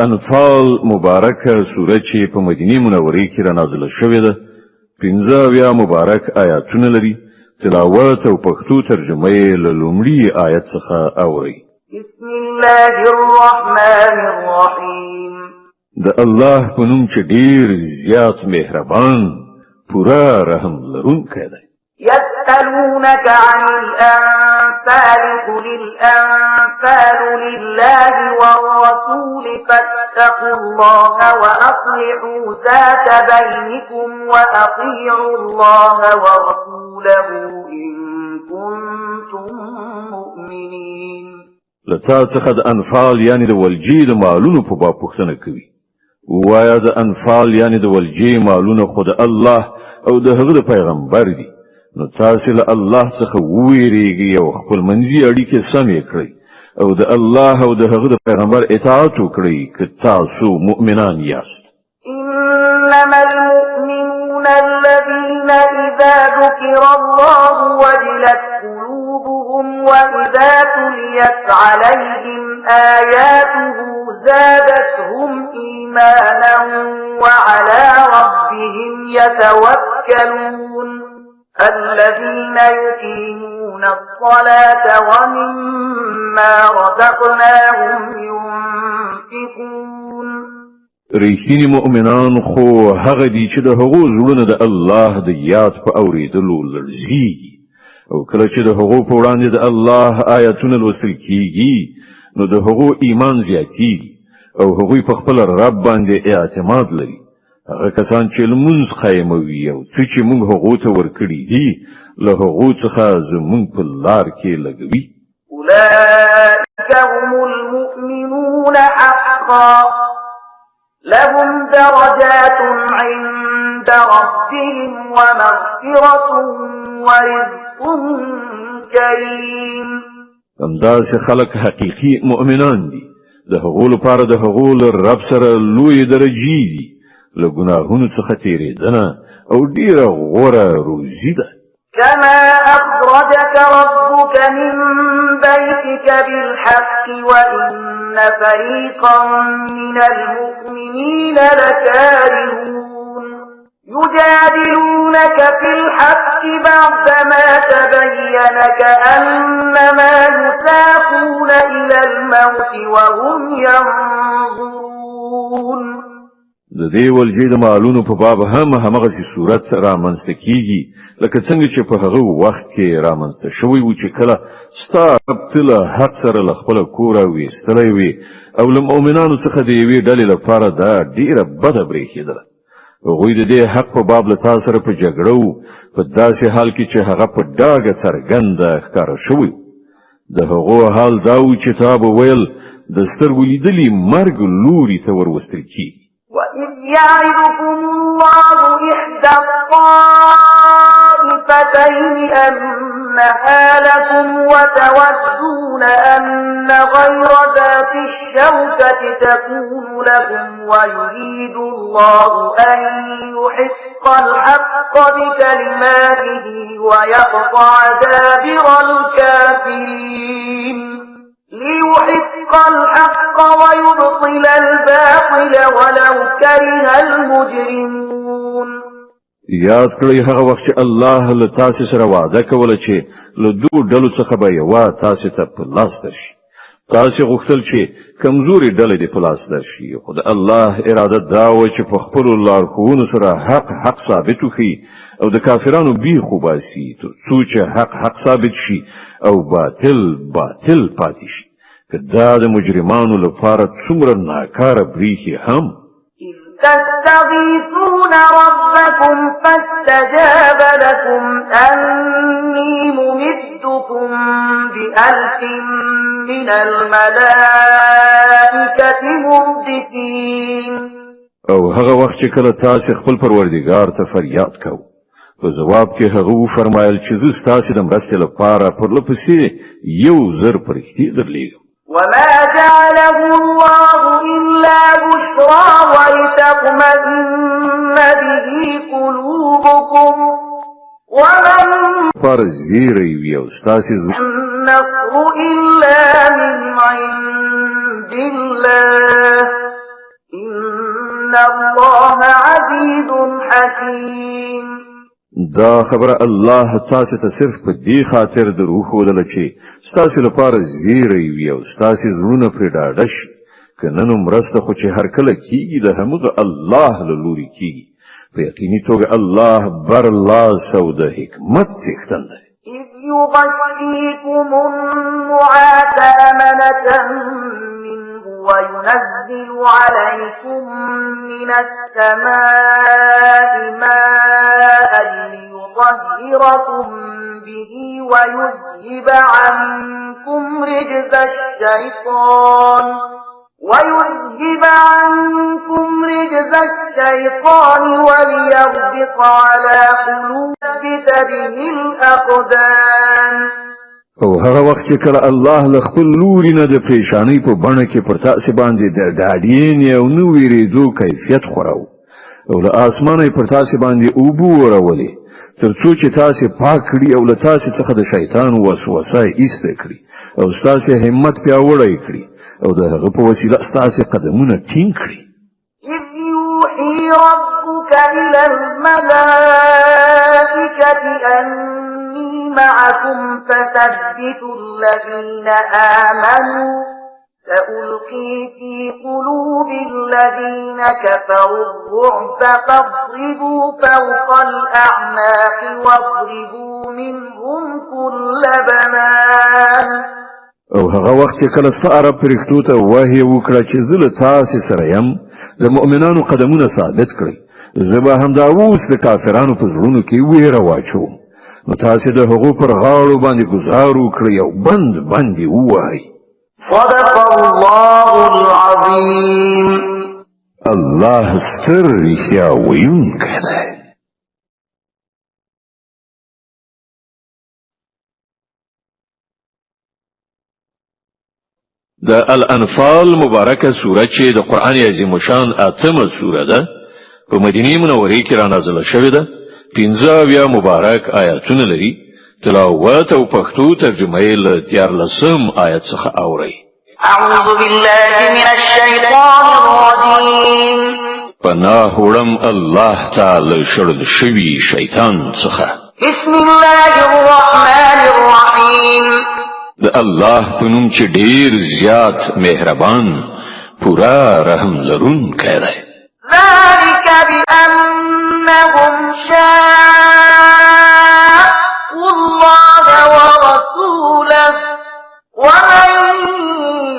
انفال مبارکه سوره چې په مدینه منوره کې را نازله شوې ده 15 مبارک آیاتونه لري تلاوت او پښتو ترجمه یې له لومړي آیت څخه اوري بسم الله الرحمن الرحیم د الله په نوم چې ډیر زیات مهربان پورا رحم لرونکی دی يسألونك عن الأنفال قل الأنفال لله والرسول فاتقوا الله وأصلحوا ذات بينكم وأطيعوا الله ورسوله إن كنتم مؤمنين لتا څخه د انفال یعنی د ولجې د مالونو په باب پوښتنه کوي وایا د انفال یعنی د ولجې مالونه خود الله او د هغه د پیغمبر دي نو تاسو له الله څخه ویریږئ او خپل منځي اړیکې سمې کړئ او د الله او د هغه د پیغمبر اطاعت وکړئ که تاسو مؤمنان یاست إنما المؤمنون الذين إذا ذكر الله وجلت قلوبهم وإذا تليت عليهم آياته زادتهم إيمانا وعلى ربهم يتوكلون الذين يقيمون الصلاة ومما رزقناهم ينفقون ریښتینی مؤمنان خو هغه دي چې د هغو زړونه د الله د یاد په اورېدلو لړزيږي او کله چې د هغو په وړاندې د الله آیاتونه لوستل کیږي نو د هغو ایمان زیاتیږي او هغوی په خپل رب باندې اعتماد لري هغه کسان چې لمونځ قایموي او څه چې موږ هغو ته ورکړي دي له هغو څخه زموږ په لار کې لګوي أولئك هم المؤمنون حقا لهم درجات عند ربهم ومغفرة ورزق كريم همداسې خلک حقیقي مؤمنان دي د هغو لپاره د هغو له رب سره لوی درجې دي له ګناهونو څخه تیریدنه او ډیره غوره روزي ده كما أخرجك ربك من بيتك بالحق وإن فريقا من المؤمنين لكارهون يجادلونك في الحق بعدما تبين كأنما يساقون إلى الموت وهم ينظرون د دې ولجې د مالونو په باب همغه صورت رامنځته کیږي لکه څنګه چې په هغه وخت کې رامنځته شوی و چې کله ستاسو حق سره له خپل کور ویستلی وي او له مؤمنانو څخه د یوې ډلې لپاره دا ډیره بده بریښېدله هغوی د دې حق په باب له تاسو سره په جګړه وو په داسې حال کې چې هغه په ډاګه څرګنده ښکاره شوی د هغو حال دا و چې تا به ویل د سترګو لیدلي مرګ لوري ته وروستل کیږي وإذ يعدكم الله إحدى الطائفتين أنها لكم وتودون أن غير ذات الشوكة تكون لكم ويريد الله أن يحق الحق بكلماته ويقطع دابر الكافرين ليحق الحق ويبطل الباطل ولو كره المجرمون یاد کړئ هغه وخت چې الله له تاسو سره وعده کوله چې له دوه ډلو څخه به یو تاسو ته په لاس درشي تاسو غوښتل چې کمزوري ډلې د په لاس درشي خو د الله اراده دا و چې په خپل لارښوونو سره حق ثابت وکړي او د کافرانو بیخو باسي تر څو چې حق ثابت شي او باطل پاتې شي کدا د مجرمانو لپاره څومره ناکاره بریښي هم تستغيثون ربكم فاستجاب لكم أني ممدكم بألف من الملائكة مردفين او هغه وخت چې کله تاسو خپل پروردګار ته فریاد کوئ په جواب کې هغه فرمایل چې زه تاسو د مرستې لپاره پر لپسې یو زر پرښتې درلېږم وما جعله الله إلا بشرى ولتطمئن به قلوبكم ومن فرزيري ويو ستاسي النصر إلا من عند الله إن الله عزيز حكيم. دا خبره الله تاسو ته صرف په دې خاطر دروښودله چې ستاسو لپاره زیری وي او ستاسو زړونه پرې ډاډه شي. که نن مرسته خو چې هر کله کیږي د همغه الله له لوري کیږي. په یقیني توګه الله برلاس او د حکمت څښتن دی. إذ يغشيكم النعاس أمنة منه وينزل عليكم من السماء ماء ليطهركم به ويذهب عنكم رجز الشيطان وليربط على قلوب به الأقدام. او هغه وخت چې کله الله له خپل لوري نه د پریشانی په بڼه کې پر تاسو باندې د ډاډین یو نو ویریدو کیفیت خوراو او له اسمانه پر تاسو باندې اوبو ورولې ترڅو چې تاسو پاک کړي او له تاسو څخه د شیطان وسوسه ایسته کړي او تاسو همت پیاوړی کړي او د هغه په وسیله تاسو قدمونه ټینګ کړي. إذ يوحي ربك إلى الملائكة أني معكم فثبتوا الذين آمنوا سألقي في قلوب الذين كفروا الرعب فاضربوا فوق الأعناق واضربوا منهم كل بنان. او هغه وخت چې کله ستاره پرښتو ته وحی وکړه چې زله تاسو سره يم د مؤمنانو قدمونه ثابت کړئ زبا هم دا اوس د کافرانو په زړونو کې ویره واچو نو تاسو د هغو پر غاړو باندې گزار وکړئ او بند باندې وایي. صدق الله العظيم. الله ستر رښتیا ویونکی دی. د الانفال مبارکه سوره چې د قران عظیم شان اتمه سوره ده په مدینه منوره کې را نازله شوې ده. 15 مبارک آیاتونه لري. تلاوت او پښتو ترجمه یې له 14 آیت څخه اوري. اعوذ بالله من الشیطان الرجیم. پناه وړم الله تعالی شړل شوی شیطان څخه. بسم الله الرحمن الرحیم. د الله په نوم چې ډیر زیات مهربان پورا رحم لرونکی دی. ذلك بأنهم شاقوا الله ورسوله ومن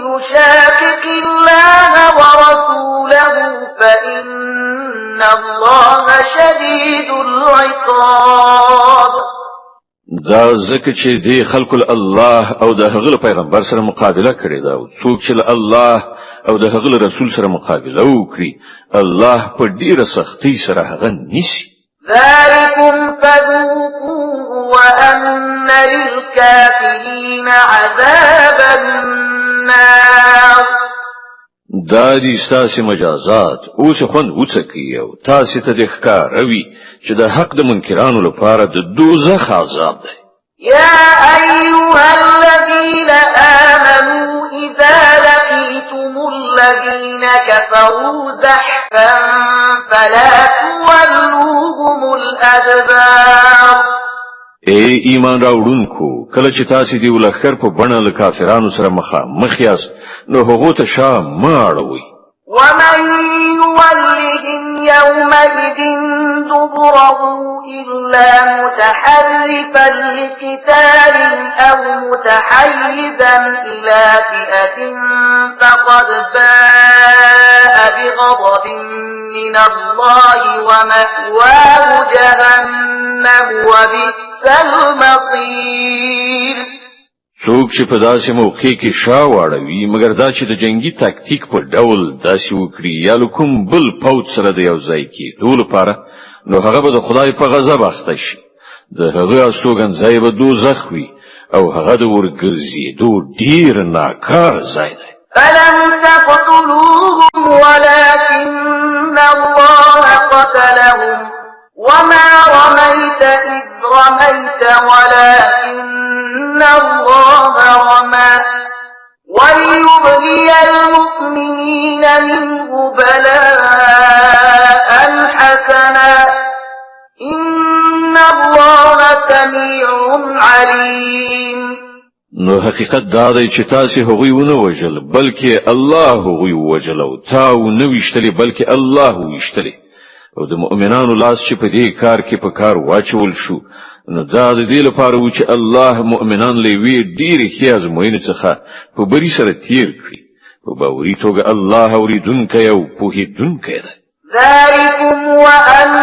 يشاقق الله ورسوله فإن الله شديد العقاب. دا ځکه چې دی خلق الله او د هغه پیغمبر سره مقابله کړې ده او څوک چې الله او د هغه رسول سره مقابله وکړي الله په ډیره سختۍ سره هغه نیسي. ذلكم فذوقوه وأن للكافرين عذاب النار. دا دي ستاسې مجازات اوس خوند وڅکي او تاسې ته د ښکاروي چې د حق د منکرانو لپاره د دوزخ عذاب دی. يا أيها الذين آمنوا إذا لقيتم الذين كفروا زحفا فلا تولوهم الأدبار. اے ایمان راوړونکو کله چې تاسو دی ولخر په بڼه له کافرانو سره مخ یاست نو هغه ته شا ما اړوي. ومن يولهم يومئذ دبره إلا متحرفا لقتال أو متحيزا إلى فئة فقد باء بغضب من الله ومأواه جهنم وبئس المصير. څوک چې په داسې موقع کې شا واړوي مګر دا چې د جنگي تاکتیک په ډول داسې وکړي یا کوم بل پوت سره د یو ځای کېدو لپاره نو هغه به د خدای په غضب اخته شي. د هغه استوګنځای به دوزخ وي او هغه د ورګرځېدو ډیر ناکار ځای دی. فلم تقتلوهم ولكن الله قتلهم وما رميت إذ رميت ولكن الله رمى وليبلي المؤمنين منه بلاء عليم. نو حقیقت دا دی چې تاسو هغوی ونه وژل بلکې الله هغوی وژل او تاسو نه ویشتلی بلکې الله ویشتلی او د مؤمنانو لاس چې په دې کار کې په کار واچول شو نو دا د دې لپاره و چې الله مؤمنان لوي ډېر ښه ازموینې څخه په بری سره تیر کړي په باوري توګه الله اوریدونکی او پوهیدونکی دی. ذلكم وأن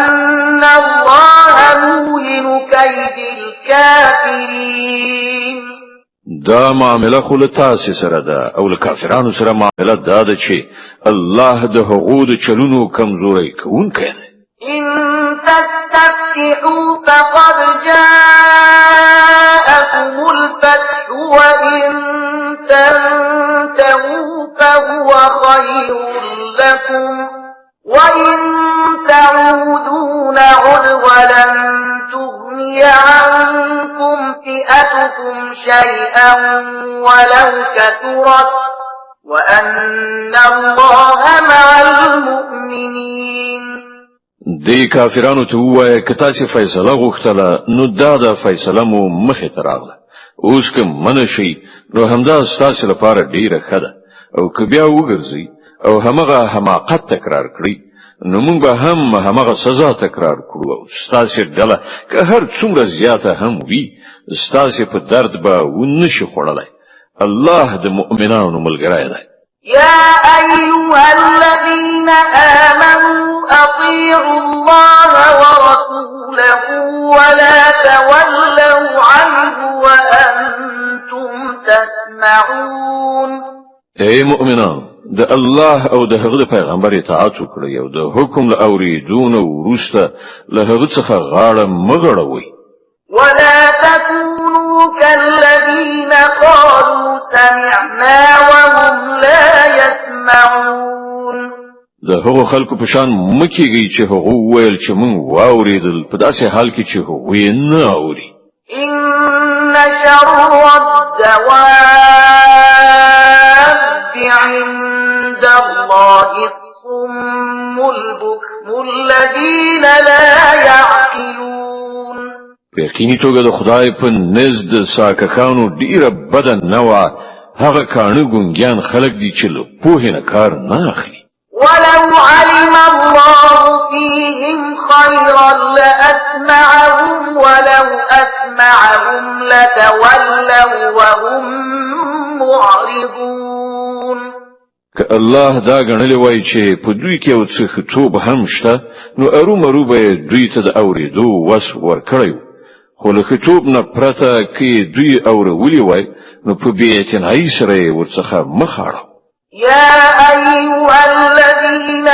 الله موهن كيد الكافرين. دا معامله خو له تاسو سره ده او له کافرانو سره معامله دا ده چې الله د هغو د چلونو کمزوري کوونکی دی. إن تستفتحوا فقد جاءكم الفتح وإن تنتهوا فهو خير لكم وإن تعودوا نعد ولن تغني عنكم فئتكم شيئا ولو كثرت وأن الله مع المؤمنين. دی کافرانو ته وایي که تاسو فیصله غوښتله نو دا د فیصله مو مخې ته راغله اوس که منع شي نو همدا ستاسو لپاره ډیره ښه ده او که بیا وګرځئ او همغه حماقت تکرار کړئ نو موږ به هم همغه سزا تکرار کړو او ستاسو ډله که هر څومره زیاته هم وي ستاسو په درد به ونشي خوړلی. الله د مؤمنانو ملګری دی. يا أيها الذين آمنوا أطيعوا الله ورسوله ولا تولوا عنه وأنتم تسمعون. اے مؤمنان د الله او د هغه پیغمبر اطاعت وکړئ او د حکم له اوریدونو وروسته له هغه څخه غاړه مغړوئ. ولا تكونوا كالذين قالوا سمعنا وهم لا يسمعون. د هغو خلکو په شان مکیږي چې هغه ویل چې موږ واوریدل په داسې حال کې چې هغه نه اوري. إن شر الدواب عند الله الصم البكم الذين لا يعقلون. په یقیني توګه د خدای په نزد ساکخانو ډیره بده نوع هغه کانه ګونګیان خلک دي چې له پوهې نه کار نه اخلي. ولو علم الله فيهم خيرا لأسمعهم ولو أسمعهم لتولوا وهم معرضون. که الله دا غنلی وای چې په دوی کې یو څه خطوب هم شته نو ارومرو به دوی ته د اوریدو وس ورکړیو خو له خطوب نه پرته کې دوی اورولي وای نو په بیعتنایي سره ورڅخه مخاړه. يا أيها الذين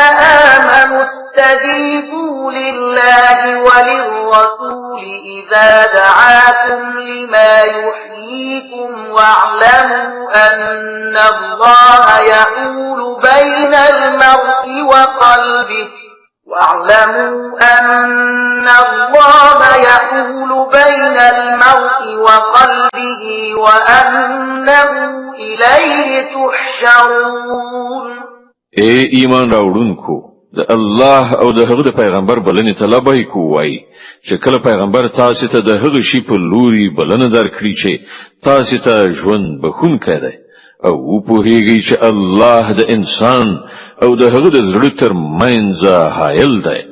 آمنوا استجيبوا لله وللرسول إذا دعاكم لما يحييكم واعلموا أن الله يحول بين المرء وقلبه وأنه إليه تحشرون. اے ایمان راوړونکو د الله او د هغه پیغمبر بلنې ته لبیک وای چې کله پیغمبر تاسو ته د هغه شی په لوري بلنه درکړي چې تاسو ته ژوند بخښونکی دی او په هیږي چې الله د انسان او د هغه د زړه تر منځ حایل دی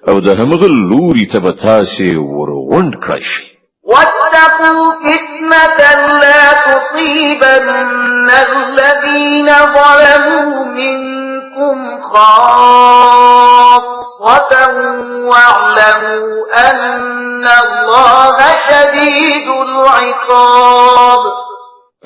او د هغه لوري ته به تاسو ورغونډ کړئ شي. واتقوا فتنة لا تصيبن الذين ظلموا منكم خاصة واعلموا أن الله شديد العقاب.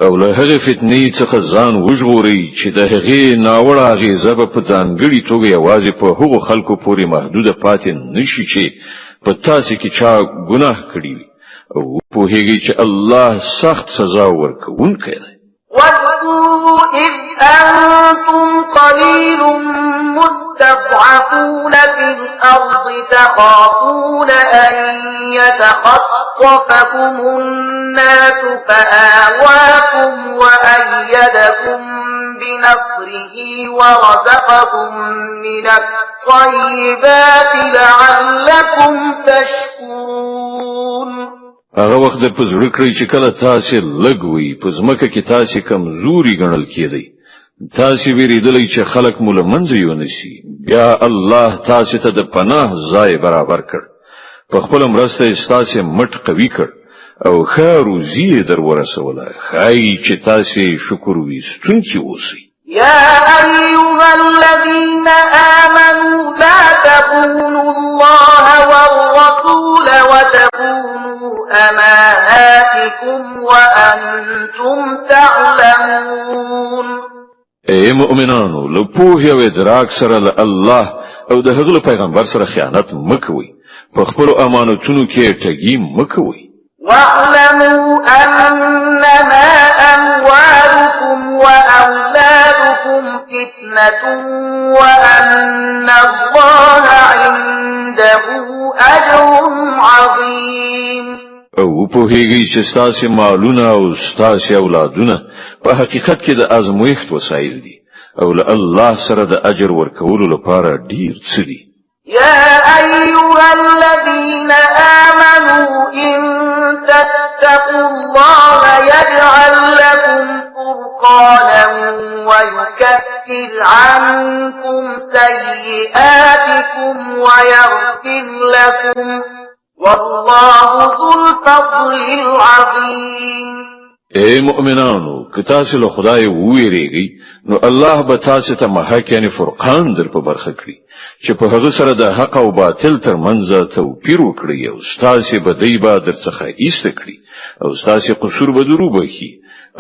او له هغه فتنې څخه ځان وژغورئ چې د هغې ناوړه اغېزه به په ځانګړې توګه یوازې په هغو خلکو پورې محدوده پاتې نشي چې په تاسو کې چا ګناه کړی وي او پوهیږي چې الله سخت سزا ورکوونکی دی. واذكروا إذ أنتم قليل مستضعفون في الأرض تخافون أن يتخطفكم الناس فآواكم وأيدكم بنصره ورزقكم من الطيبات لعلكم تشكرون. هغه وخت در په زړه کړی چې کله تاسو لګوي په ځمکه کې تاسو کمزوري ګڼل کېدی تاسو ویریدلی چې خلق مول منځ یونسي بیا الله تاسو ته د پناه ځای برابر کړ په خپل مرسته تاسو مټ قوي کړ او خاروزی در ورسوله خای چې تاسو شکر وستونکي اوسئ يا أيها الذين آمنوا لا تخونوا الله والرسول وتخونوا أماناتكم وأنتم تعلمون اے مؤمنانو له پوهې او ادراک سره له الله او د هغه پیغمبر سره خیانت مکوئ په خپل امانتونو کې ټګي مکوئ واعلموا أنما أموالكم وأولادكم فتنة وأن الله عنده أجر عظيم او په هیږي چې ستاسو مالونه او ستاسو اولادونه په حقیقت کې د ازمویښت وسایل دي او له الله سره د اجر ورکولو لپاره ډیر څه دي يا أيها الذين آمنوا إن تتقوا الله يجعل لكم فرقانا ويكفر عنكم سيئاتكم ويغفر لكم والله ذو الفضل العظيم اے مؤمنانو که تاسو له خدای وویریږئ نو الله به تاسو ته محک یعنی فرقان در په برخه کړي چې په هغه سره د حق او باطل ترمنځ توپیر وکړي او ستاسو بدی به درڅخه ایسته کړي او ستاسو قصور به درو بخي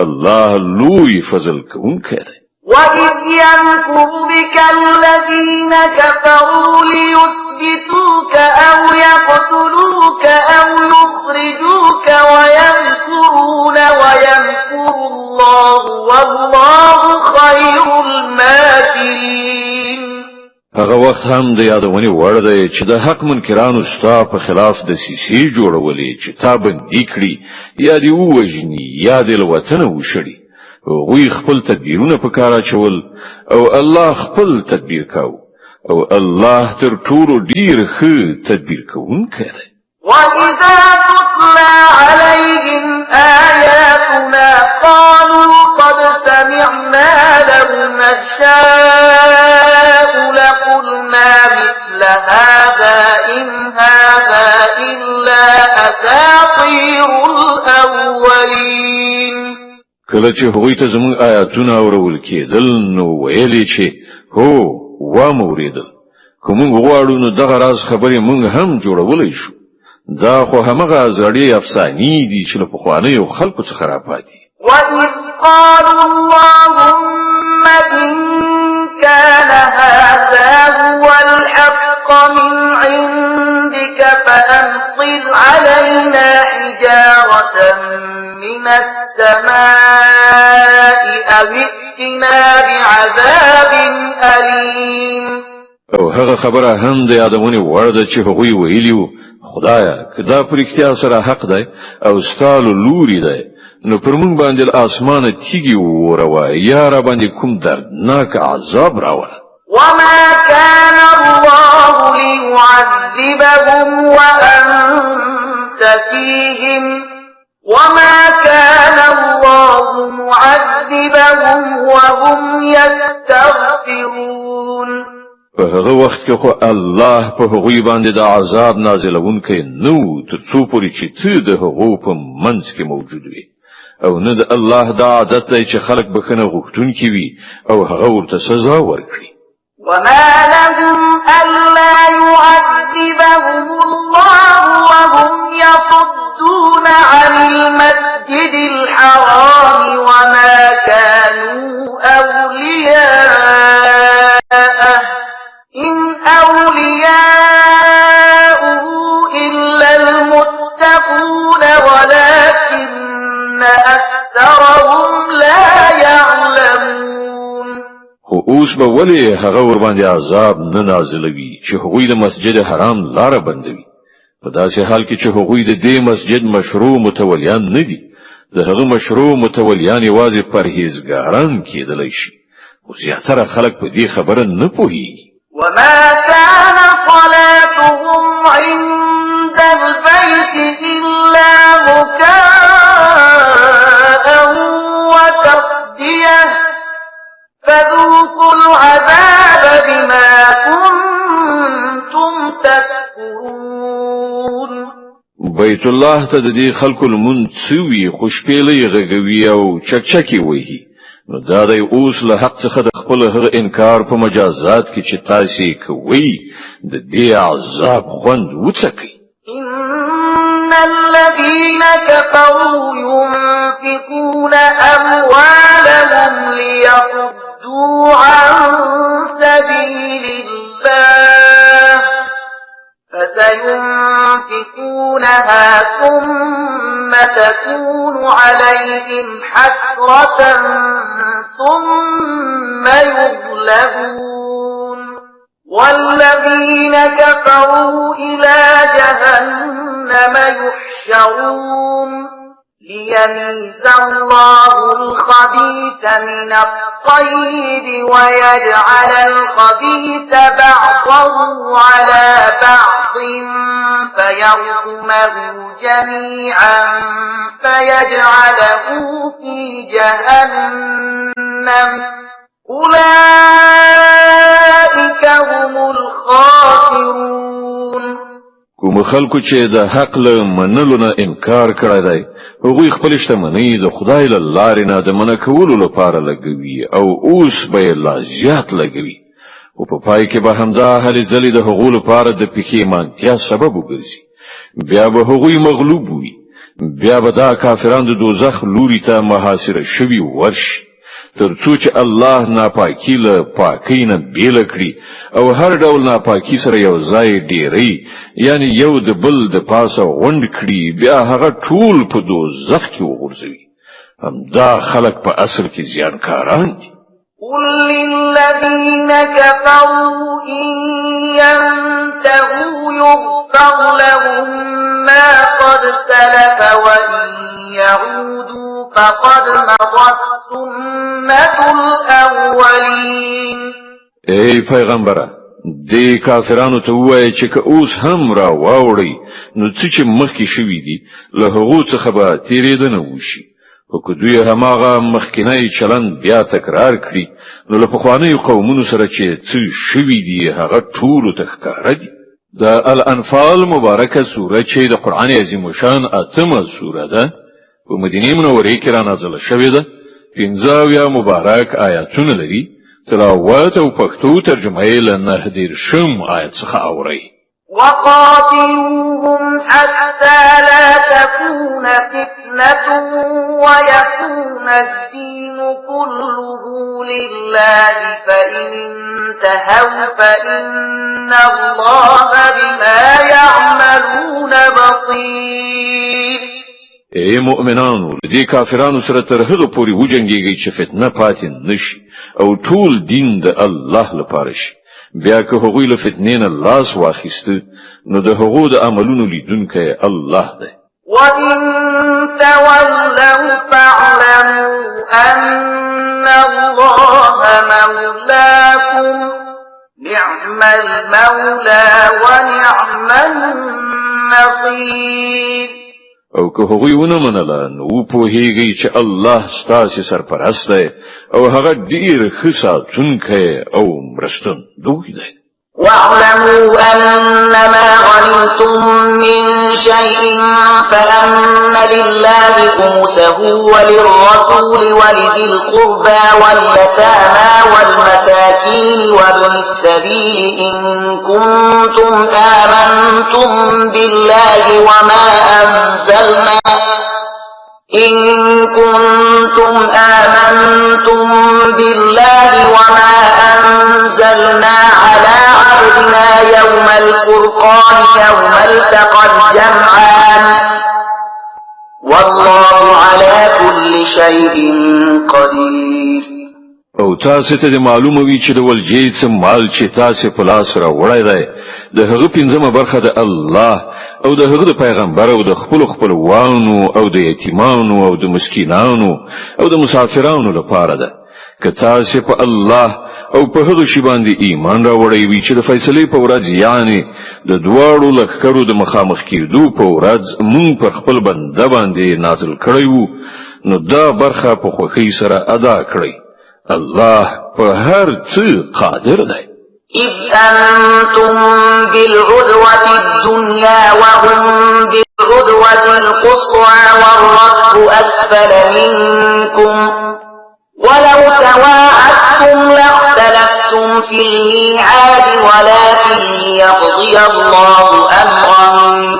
الله لوی فضل کوونکی دی وَإِذْ يَمْكُرُ بِكَ الَّذِينَ كَفَرُوا لِيُثْبِتُوكَ أَوْ يَقْتُلُوكَ أَوْ يُخْرِجُوكَ وَيَمْكُرُونَ وَيَمْكُرُ اللَّهُ وَاللَّهُ خَيْرُ الْمَاكِرِينَ هغه وخت هم د یادونې وړ دی چې د حق منکرانو ستا په خلاف د سیسي جوړولې چې تا بندي کړي یا دی ووجني یا د وطن وشړي وی خپل تدبیرونه په کار اچول او الله خپل تدبیر کاو او الله تر ټولو ډیر ښه تدبیر کوونکی دی وَإِذَا تُتْلَى عَلَيْهِمْ آيَاتُنَا قَالُوا قَدْ سَمِعْنَا لَوْ نَشَاءُ لَقُلْنَا مِثْلَ هَذَا إِنْ هَذَا إِلَّا أَسَاطِيرُ الْأَوَّلِينَ کله چې هغوی ته زموږ آیاتونه اورول کېدل نو ویلې چې هو واموریدل کوم غواړو نو دغه راز خبرې مونږ هم جوړولای شو دا خو همغه زړې افسانې دي چې له پخوانیو خلکو څخه راپاتې وَإِذْ قَالُوا اللَّهُمَّ إِن كَانَ هَذَا هُوَ الْحَقَّ مِنْ عِندِكَ فَأَمْطِرْ عَلَيْنَا حِجَارَةً مِنَ السَّمَاءِ أَوْ ائْتِنَا بِعَذَابٍ أَلِيمٍ او هغه خبره هم د یادونه وړ ده چې هغوی ویلیو خدایا کدا پر اختیار سره حق دی او ستالو لوري دی نو پر مونږ باندې اسمانه تیږي وروا یا را باندې کوم دردناک عذاب راوړه وما كان الله ليعذبهم وأنت فيهم وما كان الله معذبهم وهم يستغفرون په هغه وخت کې خو الله په هغوی باندې د عذاب نازلونکی نو تر څو پورې چې ته د هغو په منځ کې موجود وي او نه د الله د عادت دی چې خلق بخنه غوښتونکي وي او هغه ورته سزا ورکړي وما لهم ألا يعذبهم الله وهم يصدون عن المسجد الحرام وما كانوا أولياءه إن أولياؤه إلا المتقون ولكن أكثرهم لا يعلمون خو اوس به ولی هغه ور باندې عذاب نه نازلوي چې هغوی د مسجد حرام لار بندوي په داسې حال کې چې هغوی د دې مسجد مشروع متولیان نه دي د هغه مشروع متولیان یوازې پرهیزګاران کېدلی شي خو زیاتره خلک په دې خبره نه پوهیږي وما كان صلاتهم عند البيت إلا بیت الله ته د دې خلکو لمون څوي خوشپېلې غږوي او چکچکی وایي نو دا د اوس له حق څخه د خپل هغه انکار په مجازات کې چې تاسو کوي د دې عذاب خوند وڅکي إن الذين كفروا ينفقون أموالهم ليصدوا عن سبيل الله فسينفقونها ثم تكون عليهم حسرة ثم يغلبون والذين كفروا إلى جهنم يحشرون ليميز الله الخبيث من الطيب ويجعل الخبيث بعضه على بعض فيركمه جميعا فيجعله في جهنم أولئك هم الخاسرون کوم خلکو چې د حق له منلو نه انکار کړی دی هغوی خپل شتمنۍ د خدای له لارې نه د منع کولو لپاره لګوي او اوس به لا زیات لګوي او په پای کې به همدا هلې ځلې د هغو لپاره د پښیمانتیا سبب وګرځي بیا به هغوی مغلوب وي بیا به دا کافران د دوزخ لوري ته محاصره شوي ورشي ترڅو چې الله ناپاکي له پاکۍ نه بیل کړي او هر ډول ناپاکي سره یو ځای ډیری یعنی یو د بل د پاسه غونډ کړي بیا هغه ټول په دوزخ کې وغورځوي همدا خلک په اصل کې زیانکاران دي قل للذين كفروا إن ينتهوا يغفر لهم ما قد سلف وإن يعودوا فقد مضت سنة الأولين ای پیغمبره د کافرانو ته وایي چې که اوس هم را واوړي نو څه چې مخکې شوي دي له هغو څخه به تیریدنه وشي خو که دوی هماغه مخکینی چلند بیا تکرار کړي نو له پخوانیو قومونو سره چې څه شوي دي هغه ټولو ته ښکاره دي د الانفال مبارکه سوره چې د قرآن عظیم شان 8مه سوره ده په مدینه منورې کې را نازله شوې ده 15 مبارک آیاتونه لري تلاوت او پښتو ترجمه یې له 9 آیت څخه اوري وقاتلوهم حتى لا تكون فتنة ويكون الدين كله لله فإن انتهوا فإن الله بما يعملون بصير ای مؤمنانو دې کافرانو سره تر هغه پورې وجنګيږي چې فتنه پاتې نشي او ټول دین د الله لپاره شي بیا که هغوی له فتنې نه لاس واخیسته نو د هغو د عملونو لیدونکی الله دی وَإِن تَوَلَّوْا فَاعْلَمُوا أَنَّ اللَّهَ مَوْلَاكُمْ نِعْمَ الْمَوْلَى وَنِعْمَ النَّصِيرُ او که هغوی ونه منله نو پوهیږي چې الله ستاسو سرپرست دی او هغه ډیر ښه ساتونکی او مرستندوی دی واعلموا أنما غنمتم من شيء فأن لله خمسه وللرسول ولذي القربى واليتامى والمساكين وابن السبيل إن كنتم آمنتم بالله وما أنزلنا على عبدنا يوم الفرقان يوم التقى الجمعان والله على كل شيء قدير او تاسو ته معلومه وي چې د ولجې څخه مال چې تاسو په لاس را وړای دی د هغه پنځمه برخه د الله او د هغه پیغمبر او د خپلوانو او د یتیمانو او د مسکینانو او د مسافرانو لپاره ده که تاسو په الله او په هغه شی باندې ایمان را وړی وي چې د فیصله په ورځ یعنی د دواړو لخرو د مخامخ کېدو په ورځ مون پر خپل بنده باندې نازل کړی وو نو دا برخه په خوخي سره ادا کړی الله په هر څه قادر دی إذ أنتم بالعدوة الدنيا وهم بالعدوة القصوى والركب أسفل منكم ولو تواعدتم لاختلفتم في الميعاد ولكن ليقضي الله أمرا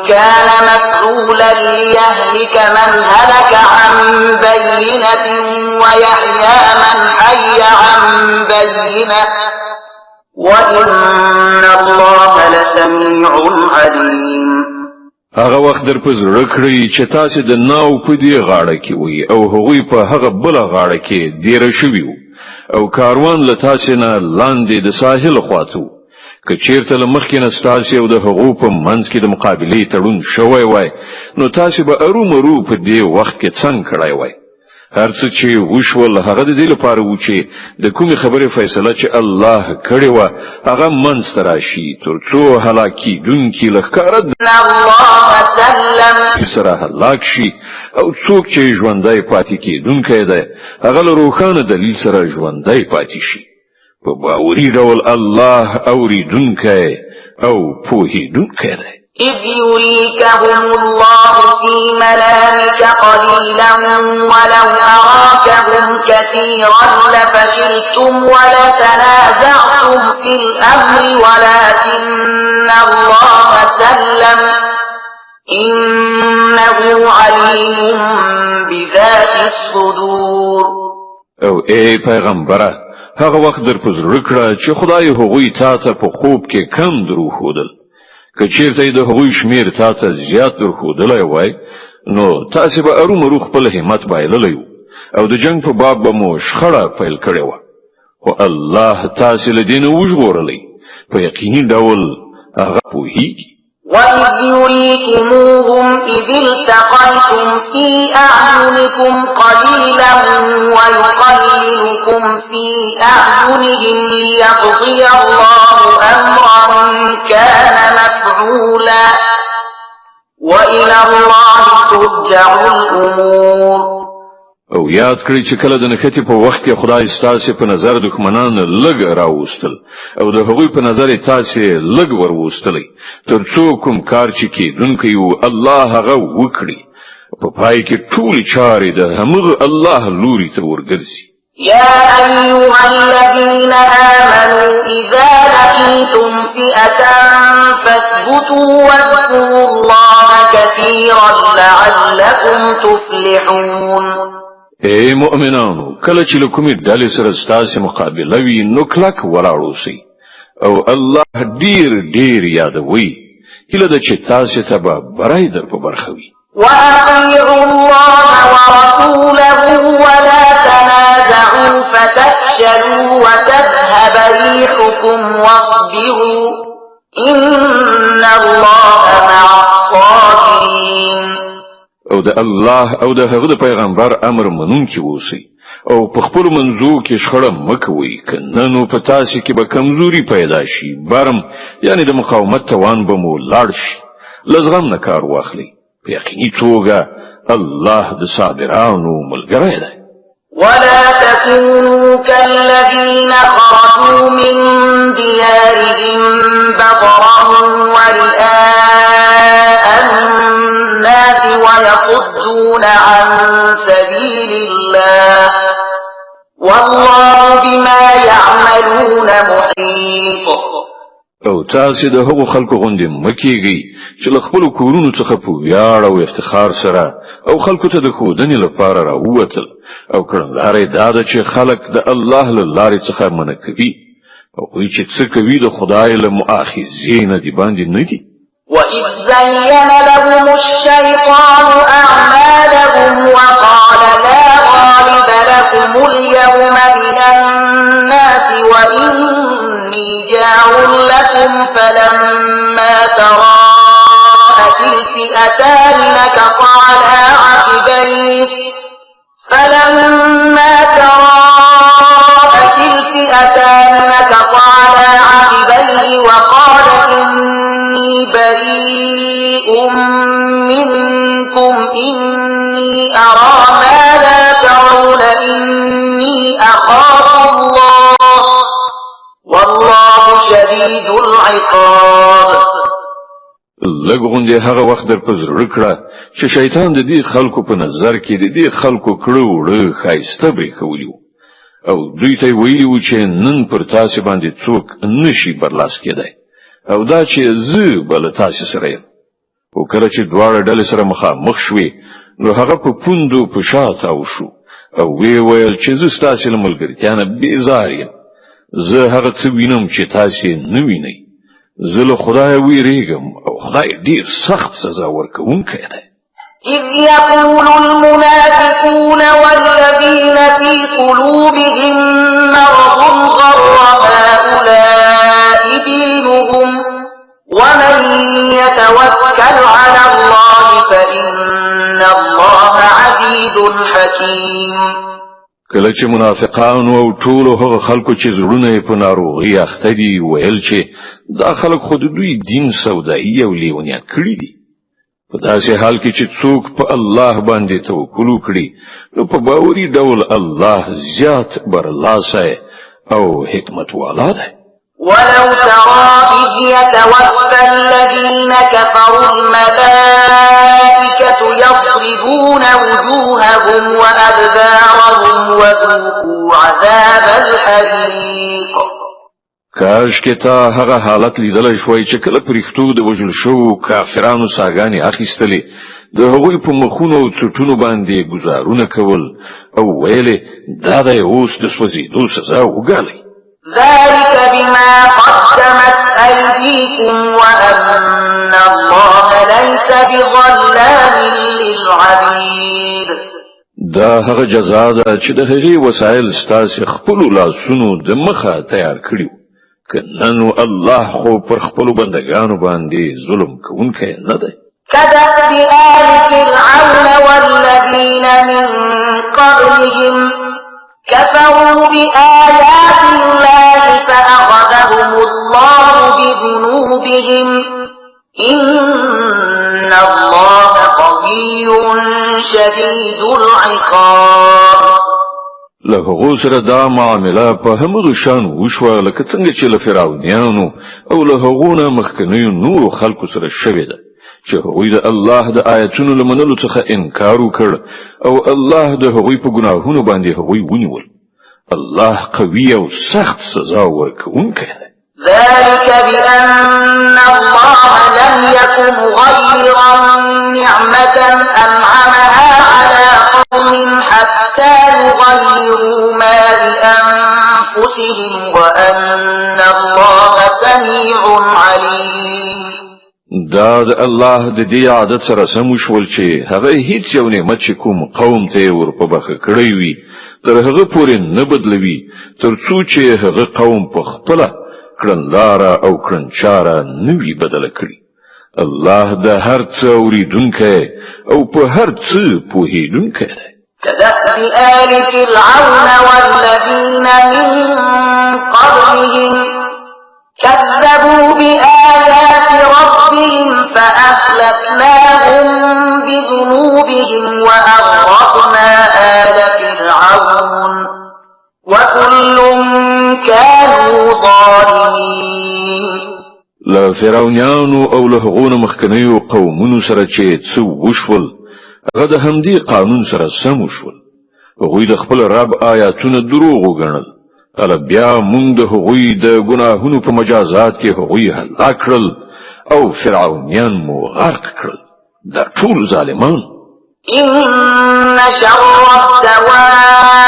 كان مفعولا ليهلك من هلك عن بينة ويحيى من حي عن بينة وإن الله لسميع عليم. هغه وخت در پزړه کړی چې تاسو د ناو په دې غاړه کې وي او هغوی په هغه بل غاړه کې دیره شوي وو او کاروان له تاسو نه لاندې د ساحل خواته که چیرته له مخکې نه ستاسو او د هغو په منځ کې د مقابلې تړون شوی وای نو تاسو به ارومرو په دې وخت کې څنګه کړای وای هر څه چې وشول هغه د دې لپاره و چې د کومې خبرې فیصله چې الله کړې و هغه منځ ته راشي ترڅو هلاکي دونکي لښکاره الله سلم سره هلاک شي او څوک چې ژوندی پاتې کېدونکی دی هغه له روښانه دلیل سره ژوندی پاتې شي په باوري ډول الله اورېدونکی او پوهېدونکی دی. إذ يريكهم الله في منامك قليلا ولو أراكهم كثيرا لفشلتم ولتنازعتم في الأمر ولكن الله سلم إنه عليم بذات الصدور. او اے پیغمبره هغه وخت در پزړه کړه چې خدای هغوی تا ته په خوب کې کم دروښودل که چیرته د هغوی شمیر تا ته زیات درښودلی وای نو تاسې به ارومرو خپل همت بایللی او د جنگ په باب به مو شخړه پیل کړې وه خو الله تاسې له دې نه وژغورلی په یقیني ډول هغه پوهیږي. وَإِذْ يُرِيكُمُوهُمْ إِذِ الْتَقَيْتُمْ فِي أَعْيُنِكُمْ قَلِيلًا وَيُقَلِّلُكُمْ فِي أَعْيُنِهِمْ لِيَقْضِيَ اللَّهُ أَمْرًا كَانَ مَفْعُولًا وَإِلَى اللَّهِ تُرْجَعُ الْأُمُورُ. او یاد کړئ چې کله د نښتې په وخت کې خدای ستاسې په نظر دښمنان لږ راوستل او د هغوی په نظر تاسې لږ وروستلی تر څو کوم کار چې کېدونکی و الله هغه وکړي په پای کې ټولې چارې د همغه الله لوري ته ورګرځي. يا أيها الذين آمنوا إذا لقيتم فئة فاثبتوا واذكروا الله كثيرا لعلكم تفلحون. اے مؤمنانو کله چې له کومې ډلې سره ستاسې مقابله وي نو کلک ولاړ اوسئ او الله ډیر ډیر یادوي هیله ده چې تاسې ته به بری در په برخه وي. وأطيعوا الله ورسوله ولا تنازعوا فتفشلوا وتذهب ريحكم واصبروا إن الله مع الصابرين. او د الله او د هغه د پیغمبر امر منونکي اوسئ او په خپلو منځو کې شخړه مه کوئ که نه نو په تاسې کې به کمزوري پیدا شي برم یعنی د مقاومت توان به مو لاړ شي له زغم نه کار واخلئ په یقیني توګه الله د صابرانو ملګری دی. ولا تكونوا كالذين خرجوا من ديارهم بطرا ورئاء الناس ويصدون عن سبيل الله والله بما يعملون محيط. او تاسې د هغو خلکو غوندې مه کېږئ چې له خپلو کورونو څخه په ویاړ او افتخار سره او خلکو ته د ښودنې لپاره راووتل او کړنلاره یې دا ده چې خلک د الله له لارې څخه منع کوي او هغوی چې څه کوي د خدای له مؤاخذې نه دې باندې نه دي. وَإِذْ زَيَّنَ لَهُمُ الشَّيْطَانُ أَعْمَالَهُمْ وَقَالَ لَا غَالِبَ لَكُمُ الْيَوْمَ مِنَ النَّاسِ وَإِنِّي جَاعِلٌ لَكُمْ فَلَمَّا تَرَاءَتِ الْفِئَتَانِ نَكَصَ عَلَى عَقِبَيْهِ وقال إني بريء منكم إني أرى ما لا ترون إني أخاف الله والله شديد العقاب لګوندې هغه وخت در پزړ کړه چې شیطان د دې خلکو په نظر کې د دې خلکو کړو وړ خایسته بری کولیو او دوی ته ویلو چې نن پر تاسو باندې څوک نشي برلاس کېدای او دا چې زه بل تاسو سره یم او کله چې دواړه ډلې سره مخامخ شوې نو هغه په پوندو په شاته او شو او وی ویل چې زه ستاسو له ملګرتیا نه بیزار یم زه هغه څه وینم چې تاسو نه وینئ زه له خدای ویریږم او خدای ډیر سخت سزا ورکوونکی دی إذ يقول المنافقون والذين في قلوبهم مرض غر هؤلاء دينهم ومن يتوكل على الله فإن الله عزيز حكيم کله چې منافقان او ټول هغه خلکو چې زړونه په ناروغي اخته دي ویل چې دا خلک خود دوی دین سودایي او لیونیا کړی دي په داسې حال کې چې څوک په الله باندې توکل وکړي نو په باوري ډول الله زیات برلاسه او حکمت والا ده ولو ترى إذ يتوفى الذين كفروا الملائكة يضربون وجوههم وأدبارهم وذوقوا عذاب الحريق کاش کې تا هغه حالت لیدل شوي چې کله پرښتو د وجل شو کافرانو ساګانی اخیستلې د هغوی په مخونو او څټونو باندې گزارونه کول او ویلې دا د اوس د سوځېدو سزا وګالي ذلك بما قدمت أيديكم وأن الله ليس بظلام للعبيد دا هغه جزا ده چې د هغې وسایل ستاسو خپل لاسونو د مخه تیار کړیو کننو الله خو پر خپل بندگانو باندې ظلم کوونکی نه دی كدأب آل فرعون والذين من قبلهم كفروا بآيات الله فأخذهم الله بذنوبهم إن الله قوي شديد العقاب له غوسره دا معامله په همغه شان وشوه لکه څنګه چې له فرعونانو او له هغونه مخکنیو نور خلکو سره شوې ده چې هغوی د الله د آیتونو لمنلو څخه انکار وکړ او الله د هغوی په ګناهونو باندې هغوی ونیول الله قوي او سخت سزا ورکوونکی دی ذلك بأن الله لم يكن مغيرا نعمة أنعمها على قوم حتى يغيروا ما بأنفسهم وأن الله سميع عليم دا د الله د دې عادت سره سم شول چې هغه هیڅ یو نعمت چې کوم قوم ته ورپبخه کړی وي تر هغه پورې نه بدلوي تر څو چې هغه قوم په خپل کړنلاره او کړنچاره نوی بدل کړي الله د هر څه اوریدونکی او په هر څه پوهیدونکی دی كدأب آل فرعون والذين من قبلهم كذبوا بآيات ربهم فأهلكناهم بذنوبهم وأغرقنا آل فرعون وكل كانوا ظالمين له فرعونانو او له هغون مخکنیو قومونو سره چې څه وشول هغه د همدې قانون سره سم وشول هغوی د خپل رب آیاتونه دروغ وګڼل کله بیا موږ د هغوی د ګناهونو په مجازات کې هغوی هلاک کړل او فرعونیان مو غرق کړل دا ټول ظالمان إن شر الدواب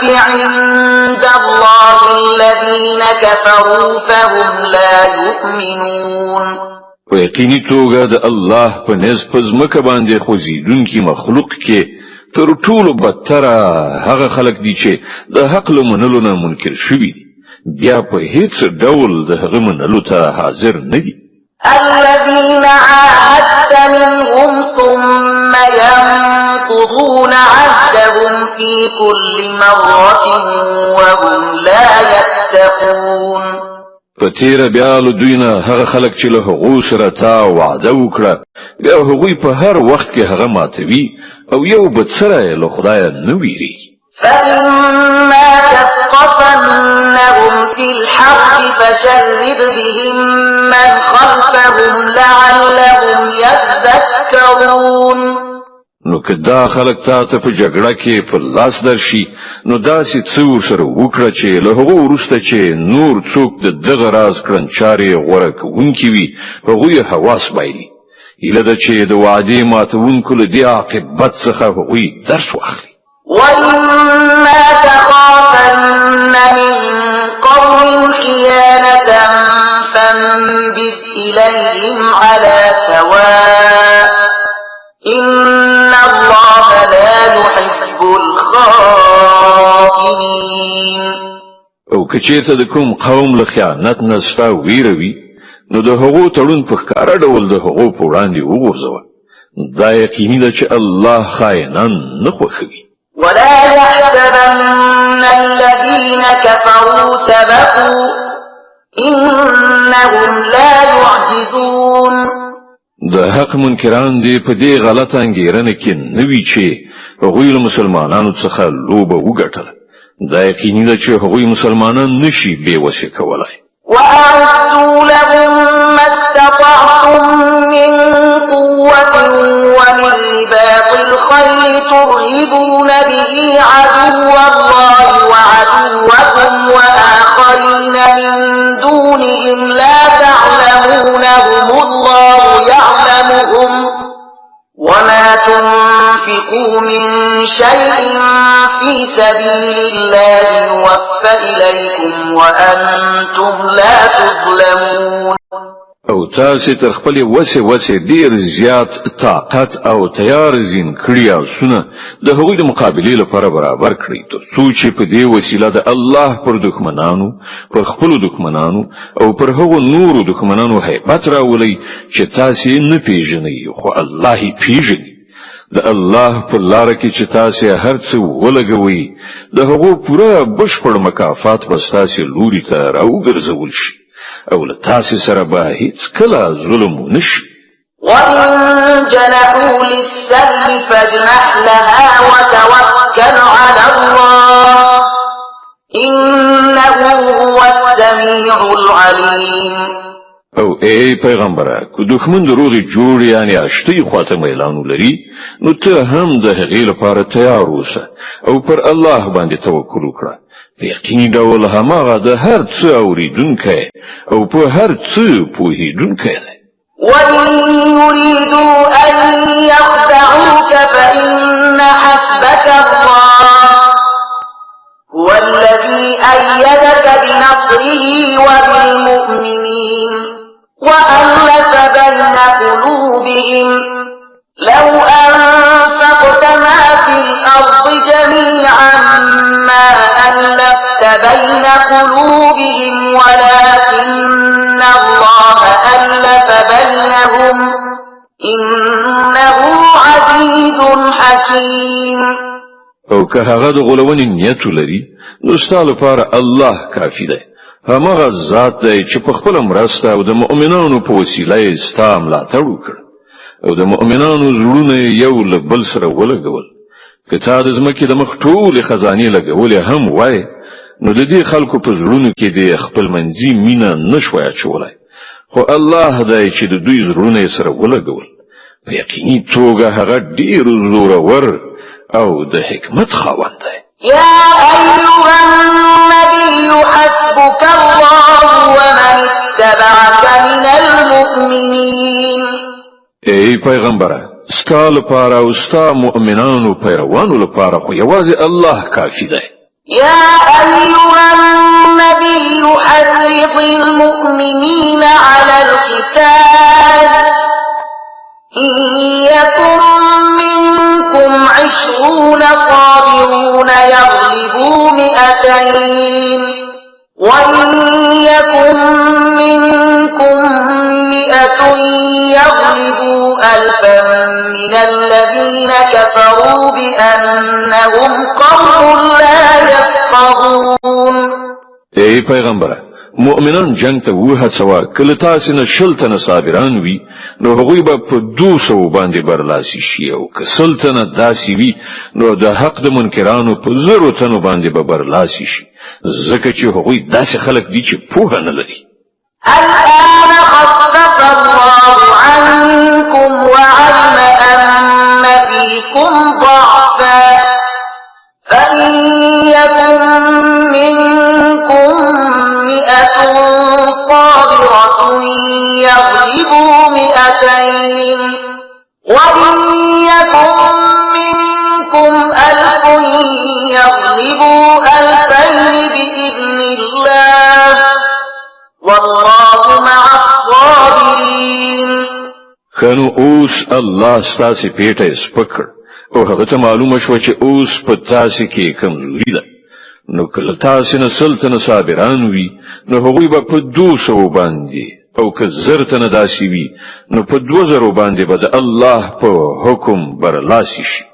عند الله الذين كفروا فهم لا يؤمنون په یقیني توګه د الله په نسبت ځمکه باندې خوځېدونکي مخلوق کې تر ټولو بدتره هغه خلک دي چې د حق له منلو نه منکر شوي دي بیا په هیڅ ډول د هغه منلو ته حاضر نه دي الذين عاهدت منهم ثم ينقضون عهدهم في كل مرة وهم لا يتقون په تیر بیا له دوی نه هغه خلک چې له هغو سره تا وعده وکړه بیا هغوی په هر وخت کې هغه ماتوي او یو بد سره له خدایه نه ویریږي فإما تثقفنهم في الحرب فشرد بهم من خلفهم لعلهم يذكرون. نو که دا خلق تا ته په جګړه کې په لاس درشي نو داسې څه ورسره وکړه چې له هغو وروسته چې نور څوک د دغه راز کړنچارې غوره کوونکي وي هغوی حواس بایلي. هیله ده چې د وعدې ماتوونکو له دې عاقبت څخه هغوی درس واخلي. وَإِمَّا تَخَافَنَّ مِنْ قَوْمٍ خِيَانَةً فَانبِذْ إِلَيْهِمْ عَلَى سَوَاءٍ إِنَّ اللَّهَ لَا يُحِبُّ الْخَائِنِينَ. او که چېرته د کوم قوم له خیانت نه ستا ویره وي نو د هغو تړون په ښکاره ډول د هغو په وړاندې وغورځوه. دا یقیني ده چې الله خائنان نه خوښوي. ولا يحسبن الذين كفروا سبقوا إنهم لا يعجزون. د حق منکران دی په دې غلط انګیرنه کې نوي چې هغوی له مسلمانانو څخه لوبه وګټله. دا یقیني ده چې هغوی مسلمانان نشي بې وسې کولای. وأعدوا لهم ما استطعتم من قوة ومن رباط الخيل ترهبون به عدو الله وعدوكم وآخرين من دونهم لا تعلمونهم الله يعلمهم وما تنفقوا من شيء في سبيل الله يوفى إليكم وأنتم لا تظلمون. او تاسې تر خپلې وسې ډېر زیات طاقت او تیار زین کړي آسونه د هغوی د مقابلې لپاره برابر کړئ تر څو چې په دې وسیله د الله پر دښمنانو پر خپلو دښمنانو او پر هغو نورو دښمنانو هیبت راولئ چې تاسې نه پیژنئ خو الله یې پیژني. د الله په لاره کې چې تاسې هر څه ولګوئ د هغو پوره بشپړ مکافات به ستاسې لوري ته راوګرځول شي او له تاسې سره به هیڅ کله ظلم ونشي. وَإِن جَنَحُوا لِلسَّلْمِ فَاجْنَحْ لَهَا وَتَوَكَّلْ عَلَى اللَّهِ إِنَّهُ هُوَ السَّمِيعُ الْعَلِيمُ. او ای پیغمبره که دښمن د روغې جوړې یعنې اشتۍ خواته میلان ولري نو ته هم د هغې لپاره تیار اوسه او پر الله باندې توکل وکړه. په یقیني ډول هماغه د هر څه اورېدونکی او په هر څه پوهېدونکی دی. وَإِن يُرِيدُوا أَن يَخْدَعُوكَ فَإِنَّ حَسْبَكَ اللَّهُ هُوَ الَّذِي أَيَّدَكَ بِنَصْرِهِ وَبِالْمُؤْمِنِينَ وَأَلَّفَ بَيْنَ قُلُوبِهِمْ لَوْ أَنفَقْتَ مَا فِي الْأَرْضِ جَمِيعًا مَا أَلَّفْتَ بَيْنَ قُلُوبِهِمْ وَلَكِنَّ اللَّهَ أَلَّفَ بَيْنَهُمْ إِنَّهُ عَزِيزٌ حَكِيمٌ. او که هغه د غولونې نیت ولري نو ستا لپاره الله کافي دی. هماغه ذات دی چې په خپله مرسته او د مؤمنانو په وسیله یې ستا ملاتړ وکړ او د مؤمنانو زړونه یو له بل سره ولګول. که تا د ځمکې د مخ ټولې خزانې لګولې هم وای نو د دې خلکو په زړونو کې د خپلمنځي مینه نشوای اچولی خو الله دی چې د دوی زړونه یې سره ولګول. په یقیني توګه هغه ډېر زورور او د حکمت خاوند دی. يا أيها النبي حسبك الله ومن اتبعك من المؤمنين. ای پیغمبره ستا لپاره او ستا مؤمنانو پیروانو لپاره خو یوازې الله کافي دی. يا أيها النبي حرض المؤمنين على القتال إن يكن منكم 20 صابرون يغلبوا 200 وإن يكن منكم 100 يغلبوا 1000 من الذين كفروا بأنهم قوم لا يفقهون. ای پیغمبره مؤمنان جنگ ته وهڅوه کله تاسو نه شل تنه صابران وي نو هغوی به په 200 باندې برلاسي شي او که سل تنه داسې وي نو د حق د منکرانو په 0 تنو باندې به برلاسي شي ځکه چې هغوی داسې خلک دي چې پوهه نه لري. الآن خفف الله عنكم وعلم أن فيكم ضعفا فإن يكن منكم 100 صابرة يغلبوا 200 وإن يكن منكم 1000 يغلبوا 2000 بإذن الله والله مع الصابرين. خنو اوس الله ستاسو پیټه سپکړ او هغه ته معلومه شو چې اوس په تاسو کې کمزوري ده نو کله تاسو نه سلطنه صابران وي نو هغوی به په 200 باندې او که زرتنه داسي وي نو په 2000 باندې به د الله په حکم برلاسي شي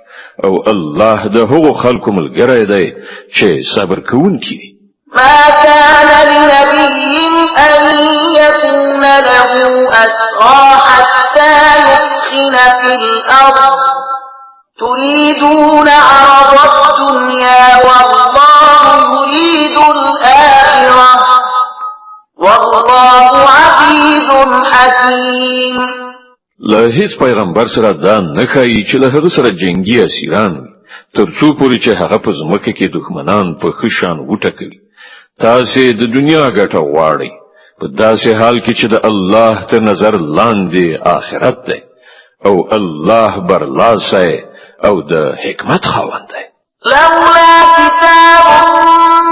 او الله د هغو خلکو ملګری دی چې صبر کوونکي دي. ما كان لنبي أن يكون له أسرى حتى يثخن في الأرض تريدون عرض الدنيا والله يريد الآخرة والله عزيز حكيم. له هیڅ پیغمبر سره دا نه ښایي چې له هغه سره جنگي اسیران وي تر څو پورې چې هغه په ځمکه کې دښمنان په ښه شان وټکوي. تاسې د دنیا ګټه غواړئ په داسې حال کې چې د الله تر نظر لاندې آخرت دی او الله برلاسی او د حکمت خاوند دی. لولا كتاب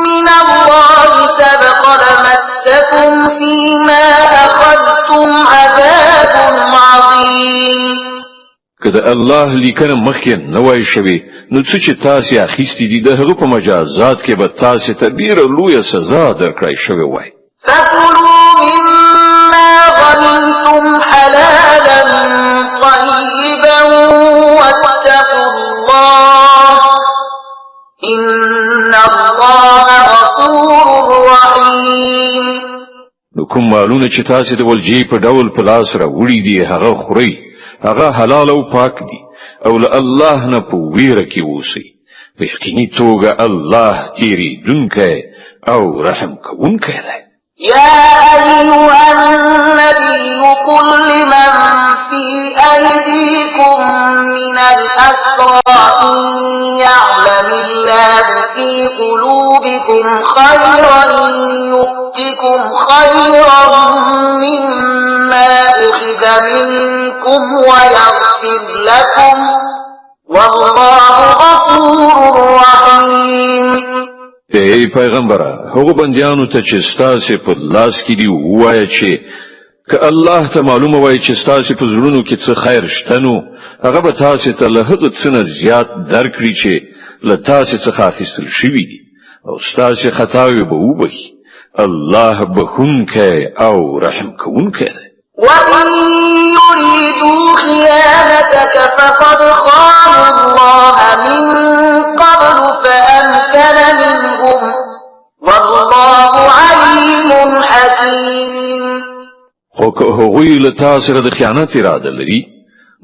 من الله سبق لمسكم فيما أخذتم عذاب عظيم. که د الله لیکنه مخکې نه وای شوی نو څه چې تاسې اخیستي دي د هغه په مجازات کې به تاسې ته ډېره لویه سزا درکړی شوې وای. فكلوا مما غنمتم حلالا طيبا واتقوا الله إن الله غفور رحيم. نو کوم مالونه چې تاسې د ولجې په ډول په لاس راوړي دي هغه خورئ هغه حلال او پاک دي او له الله نه په ویره کې اوسئ په یقیني توګه الله تیریدونکی او رحم کوونکی دی. يا أيها النبي قل لمن في أيديكم من الأسرى إن يعلم الله في قلوبكم خيرا يؤتكم خيرا مما أخذ منكم ويغفر لكم والله غفور رحيم. ای پیغمبره هغه بندیانو ته چې ستاسو په لاس کې دی وایي چې که الله ته معلومه وای چې ستاسو په زړونو کې څه خیر شته نو هغه به تاسو ته له هغه څه نه زیات درکړي چې له تاسو څخه اخیستل شوي دي او ستاسو خطاوي به وبخي. الله بخونکی او رحم کوونکی دی. وَإِن يُرِيدُوا خِيَانَتَكَ فَقَدْ خَانُوا اللَّهَ مِن قَبْلُ فَأَمْكَنَ مِنْهُمْ وَاللَّهُ عَلِيمٌ حَكِيمٌ. خو که هغوی له تاسو سره د خیانت اراده لري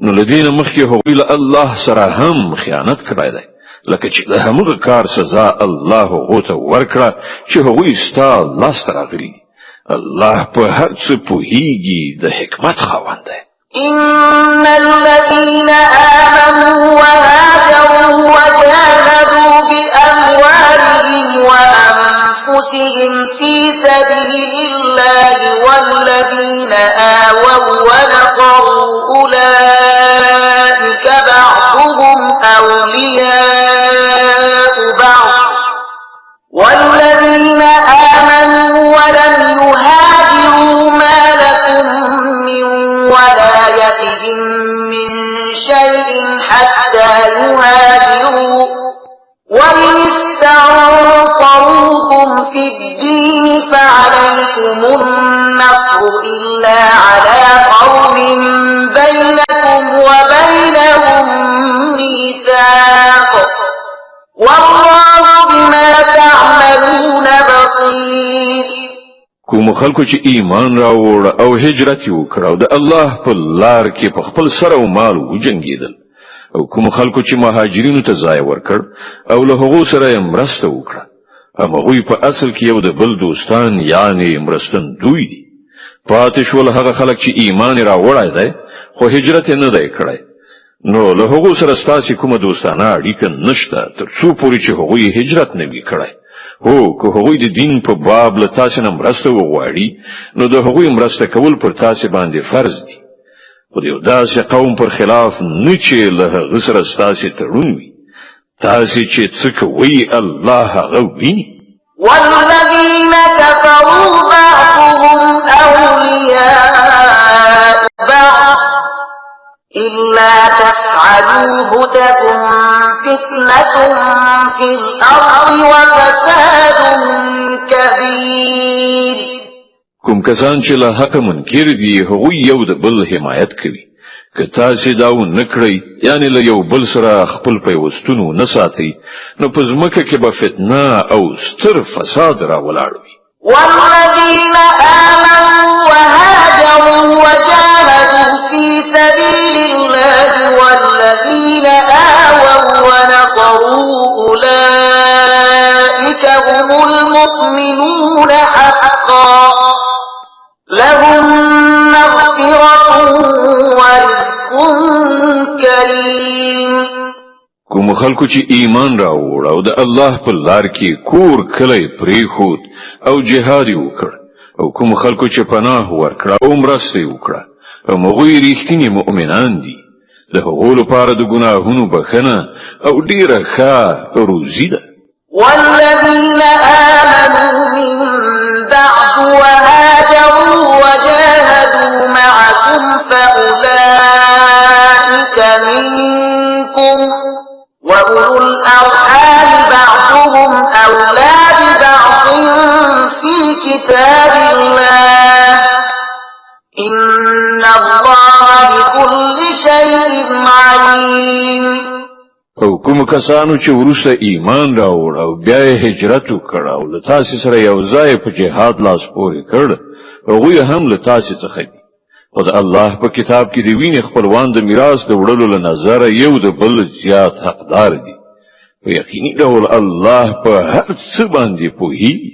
نو له دې نه مخکې هغوی له الله سره هم خیانت کړی دی لکه چې د همغه کار سزا الله هغو ته ورکړه چې هغوی ستا لاسته راغلي دي. الله په هر څه پوهیږي د حکمت خاوند دی. إن الذين آمنوا وهاجروا وجاهدوا بأموالهم وأنفسهم في سبيل الله والذين آووا ونصروا أولئك بعضهم أولياء بعض والذين آمنوا ولم يهاجروا ما لكم من ولايتهم من شيء حتى يهاجروا وإن استنصروكم في الدين فعليكم النصر إلا على قوم بينكم وبينهم ميثاق والله بما تعملون بصير. کوم خلکو چې ایمان راوړ او هجرت وکړ او د الله په لار کې په خپل سر او مال وجنګیدل او کوم خلکو چې مهاجرینو ته ځای ورکړ او له هغو سره مرسته وکړه هغوی په اصل کې یو د بل دوستان یعنی مرستندوی دي پاتې شول هغه خلک چې ایمان راوړای دی خو هجرت نه دی کړی نو له هغو سره ستاسو کومه دوستانه اړیکه نشته تر څو پورې چې هغوی هجرت نه وي کړی هو که هغوی د دین په باب له تاسو نه مرسته وغواړي نو د هغوی مرسته کول پر تاسو باندې فرض دي خو د یو داسې قوم پر خلاف نه چې له هغه سره ستاسو تړون وي تاسو چې څه کوي الله هغه ویني والذين كفروا بعضهم أولياء بعض إلا تفعلوه تكن فتنة في الأرض وفساد كبير کوم کسان چې له حق منکر دي هغوی یو د بل حمایت کوي که تاسو دا نکړی یعنی له یو بل سره خپل پیوستونو نه ساتي نو په ځمکه کې به فتنه او ستر فساد راولاړوي والذين آمنوا وهاجروا وجاهدوا في سبيل الله والذين آووا ونصروا أولئك هم المؤمنون حقا لهم مغفرة ورزق كريم کوم خلکو چې ایمان راوړ او د الله په لار کې کور کلی پریخود او جهاد وکړ او کوم خلکو چې پناه ورکړه او مرسته وکړه او هغوی ریښتینی مؤمنان دي د هغو لپاره د ګناهونو بخښنه او ډیره ښه روزي ده والذين آمنوا من بعد وهاجروا وجاهدوا معكم فأولئك منكم وأولو الأرحام بعضهم أولى ببعض في كتاب الله إن الله بكل شيء عليم او کوم کسانو چې ورسره ایمان راوړ او بیا هجرت وکړ او له تاسو سره یو ځای په جهاد لاس پورې کړ هغوی هم له تاسو څخه دي او د الله په کتاب کې دی ویني خپلوان د میراث د وړلو له نظر یو د بل زیات حقدار دي په یقیني ډول الله په هر څه باندې پوهیږي